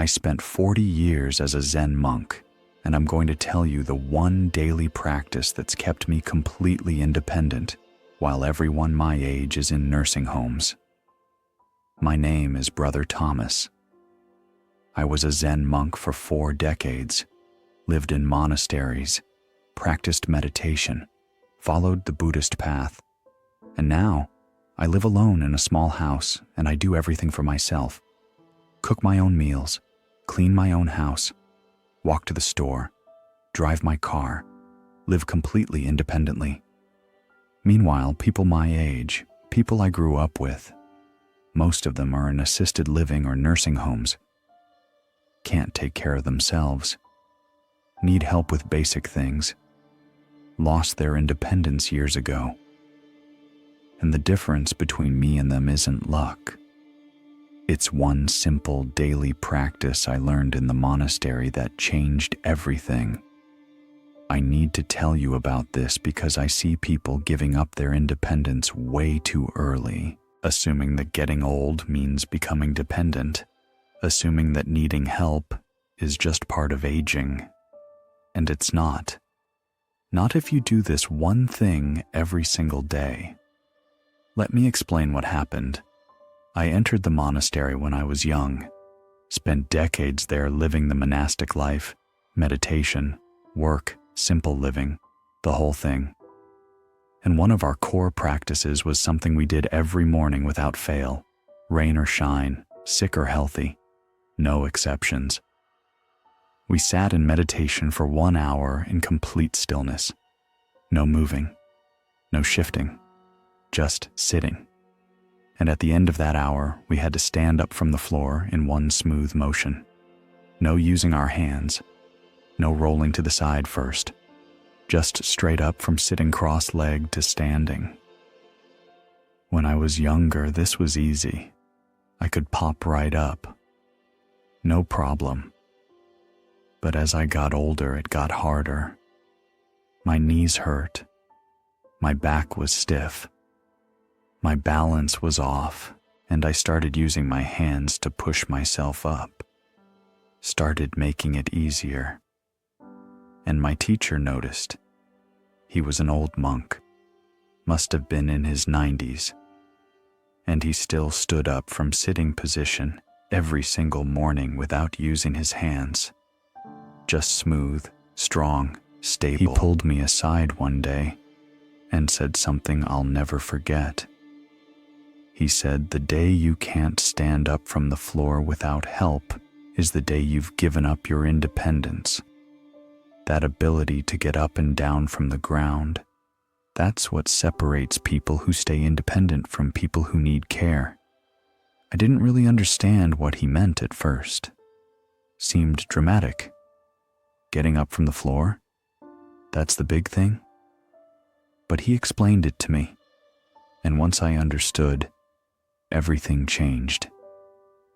I spent 40 years as a Zen monk, and I'm going to tell you the one daily practice that's kept me completely independent while everyone my age is in nursing homes. My name is Brother Thomas. I was a Zen monk for 4 decades, lived in monasteries, practiced meditation, followed the Buddhist path, and now I live alone in a small house and I do everything for myself. Cook my own meals, clean my own house, walk to the store, drive my car, live completely independently. Meanwhile, people my age, people I grew up with, most of them are in assisted living or nursing homes, can't take care of themselves, need help with basic things, lost their independence years ago. And the difference between me and them isn't luck. It's one simple daily practice I learned in the monastery that changed everything. I need to tell you about this because I see people giving up their independence way too early, assuming that getting old means becoming dependent, assuming that needing help is just part of aging. And it's not. Not if you do this one thing every single day. Let me explain what happened. I entered the monastery when I was young, spent decades there living the monastic life, meditation, work, simple living, the whole thing. And one of our core practices was something we did every morning without fail, rain or shine, sick or healthy, no exceptions. We sat in meditation for 1 hour in complete stillness, no moving, no shifting, just sitting. And at the end of that hour, we had to stand up from the floor in one smooth motion. No using our hands, no rolling to the side first, just straight up from sitting cross-legged to standing. When I was younger, this was easy. I could pop right up. No problem. But as I got older, it got harder. My knees hurt. My back was stiff. My balance was off, and I started using my hands to push myself up. Started making it easier. And my teacher noticed. He was an old monk, must have been in his 90s, and he still stood up from sitting position every single morning without using his hands. Just smooth, strong, stable. He pulled me aside one day and said something I'll never forget. He said, "The day you can't stand up from the floor without help is the day you've given up your independence. That ability to get up and down from the ground, that's what separates people who stay independent from people who need care." I didn't really understand what he meant at first. Seemed dramatic. Getting up from the floor? That's the big thing? But he explained it to me, and once I understood, everything changed.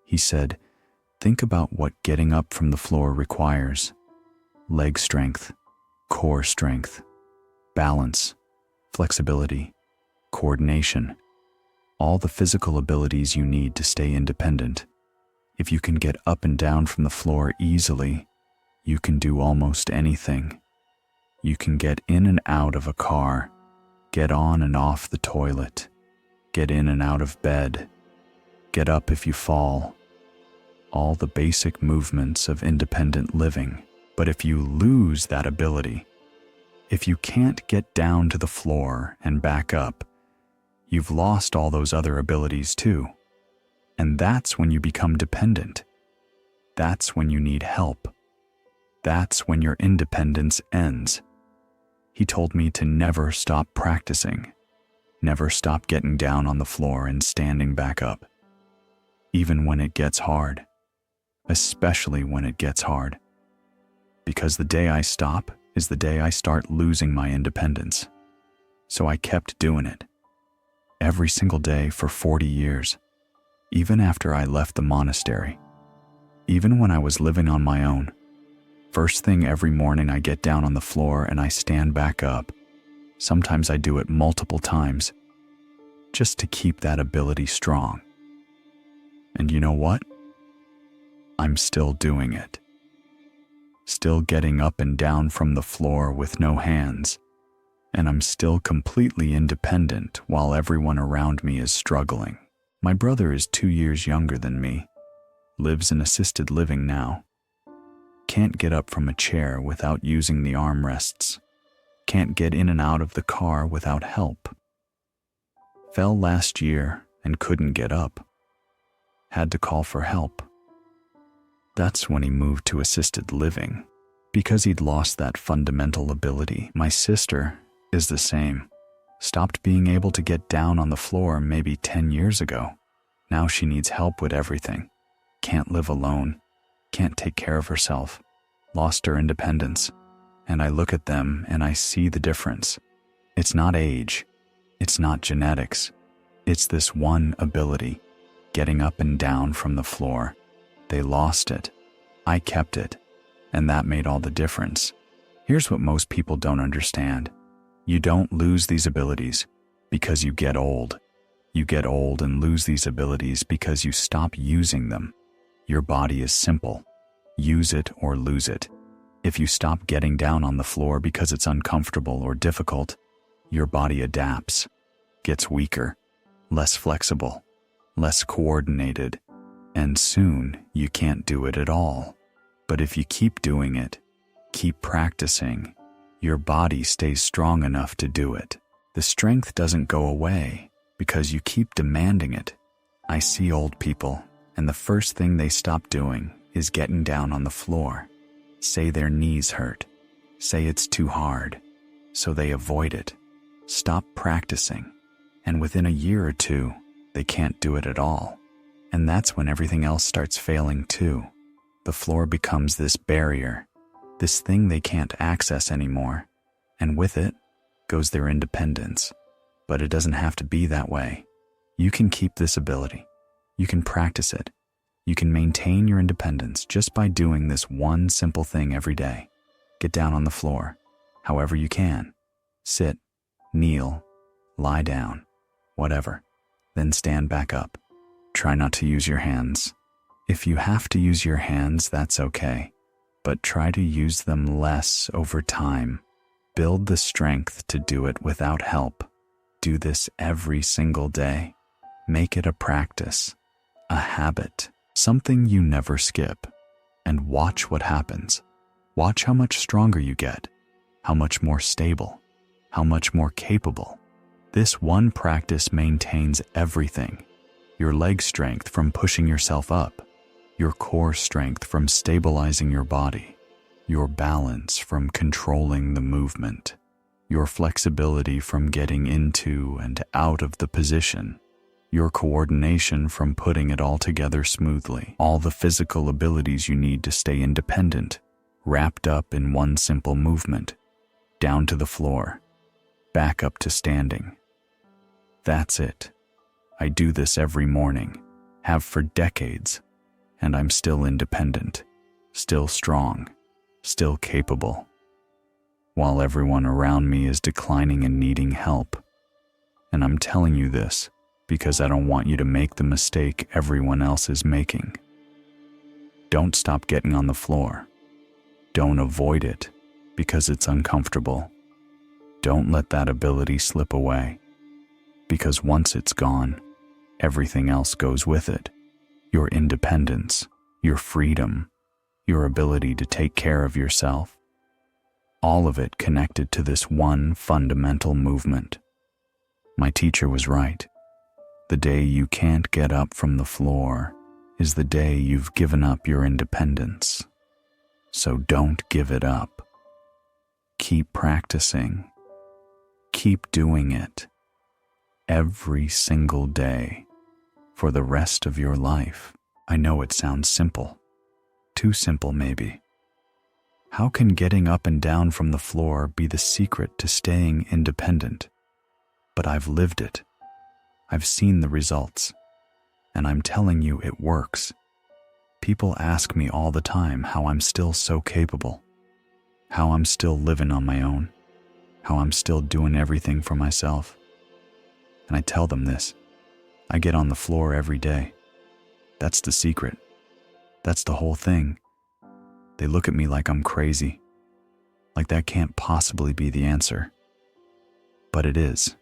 He said, "Think about what getting up from the floor requires. Leg strength, core strength, balance, flexibility, coordination, all the physical abilities you need to stay independent. If you can get up and down from the floor easily, you can do almost anything. You can get in and out of a car, get on and off the toilet, get in and out of bed, get up if you fall, all the basic movements of independent living. But if you lose that ability, if you can't get down to the floor and back up, you've lost all those other abilities too. And that's when you become dependent. That's when you need help. That's when your independence ends." He told me to never stop practicing, never stop getting down on the floor and standing back up, even when it gets hard, especially when it gets hard. Because the day I stop is the day I start losing my independence. So I kept doing it, every single day for 40 years, even after I left the monastery, even when I was living on my own. First thing every morning I get down on the floor and I stand back up. Sometimes I do it multiple times, just to keep that ability strong. And you know what? I'm still doing it. Still getting up and down from the floor with no hands, and I'm still completely independent while everyone around me is struggling. My brother is 2 years younger than me, lives in assisted living now. Can't get up from a chair without using the armrests. Can't get in and out of the car without help. Fell last year and couldn't get up. Had to call for help. That's when he moved to assisted living, because he'd lost that fundamental ability. My sister is the same. Stopped being able to get down on the floor maybe 10 years ago. Now she needs help with everything. Can't live alone. Can't take care of herself. Lost her independence. And I look at them and I see the difference. It's not age. It's not genetics. It's this one ability, getting up and down from the floor. They lost it. I kept it. And that made all the difference. Here's what most people don't understand. You don't lose these abilities because you get old. You get old and lose these abilities because you stop using them. Your body is simple. Use it or lose it. If you stop getting down on the floor because it's uncomfortable or difficult, your body adapts, gets weaker, less flexible, less coordinated, and soon you can't do it at all. But if you keep doing it, keep practicing, your body stays strong enough to do it. The strength doesn't go away because you keep demanding it. I see old people, and the first thing they stop doing is getting down on the floor. Say their knees hurt. Say it's too hard. So they avoid it. Stop practicing. And within a year or two, they can't do it at all. And that's when everything else starts failing too. The floor becomes this barrier, this thing they can't access anymore. And with it goes their independence. But it doesn't have to be that way. You can keep this ability. You can practice it. You can maintain your independence just by doing this one simple thing every day. Get down on the floor, however you can. Sit, kneel, lie down, whatever. Then stand back up. Try not to use your hands. If you have to use your hands, that's okay. But try to use them less over time. Build the strength to do it without help. Do this every single day. Make it a practice, a habit, something you never skip. And watch what happens. Watch how much stronger you get, how much more stable, how much more capable. This one practice maintains everything. Your leg strength from pushing yourself up, your core strength from stabilizing your body, your balance from controlling the movement, your flexibility from getting into and out of the position, your coordination from putting it all together smoothly, all the physical abilities you need to stay independent, wrapped up in one simple movement, down to the floor, back up to standing. That's it. I do this every morning, have for decades, and I'm still independent, still strong, still capable, while everyone around me is declining and needing help. And I'm telling you this because I don't want you to make the mistake everyone else is making. Don't stop getting on the floor. Don't avoid it because it's uncomfortable. Don't let that ability slip away, because once it's gone, everything else goes with it. Your independence, your freedom, your ability to take care of yourself. All of it connected to this one fundamental movement. My teacher was right. The day you can't get up from the floor is the day you've given up your independence. So don't give it up. Keep practicing. Keep doing it. Every single day. For the rest of your life. I know it sounds simple. Too simple, maybe. How can getting up and down from the floor be the secret to staying independent? But I've lived it. I've seen the results. And I'm telling you it works. People ask me all the time how I'm still so capable, how I'm still living on my own, how I'm still doing everything for myself. And I tell them this. I get on the floor every day. That's the secret. That's the whole thing. They look at me like I'm crazy, like that can't possibly be the answer. But it is.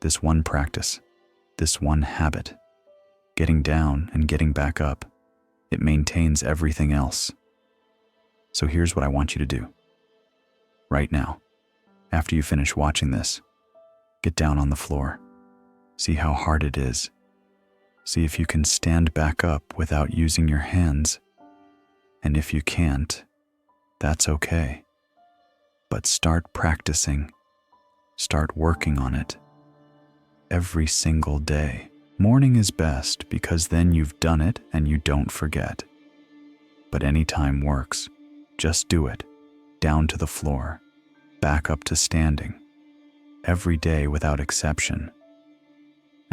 This one practice, this one habit, getting down and getting back up, it maintains everything else. So here's what I want you to do. Right now, after you finish watching this, get down on the floor. See how hard it is. See if you can stand back up without using your hands. And if you can't, that's okay. But start practicing. Start working on it. Every single day. Morning is best because then you've done it and you don't forget. But any time works. Just do it. Down to the floor. Back up to standing. Every day without exception.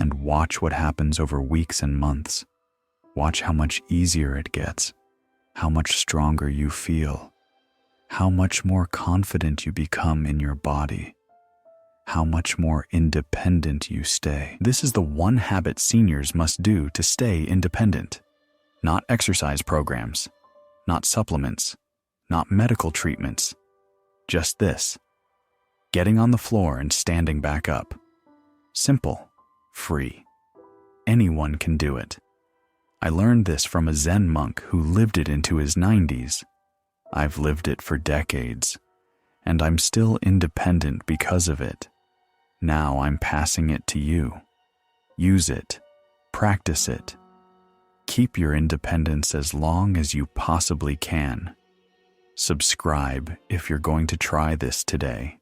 And watch what happens over weeks and months. Watch how much easier it gets. How much stronger you feel. How much more confident you become in your body. How much more independent you stay. This is the one habit seniors must do to stay independent. Not exercise programs, not supplements, not medical treatments. Just this. Getting on the floor and standing back up. Simple, free. Anyone can do it. I learned this from a Zen monk who lived it into his 90s. I've lived it for decades, and I'm still independent because of it. Now I'm passing it to you. Use it. Practice it. Keep your independence as long as you possibly can. Subscribe if you're going to try this today.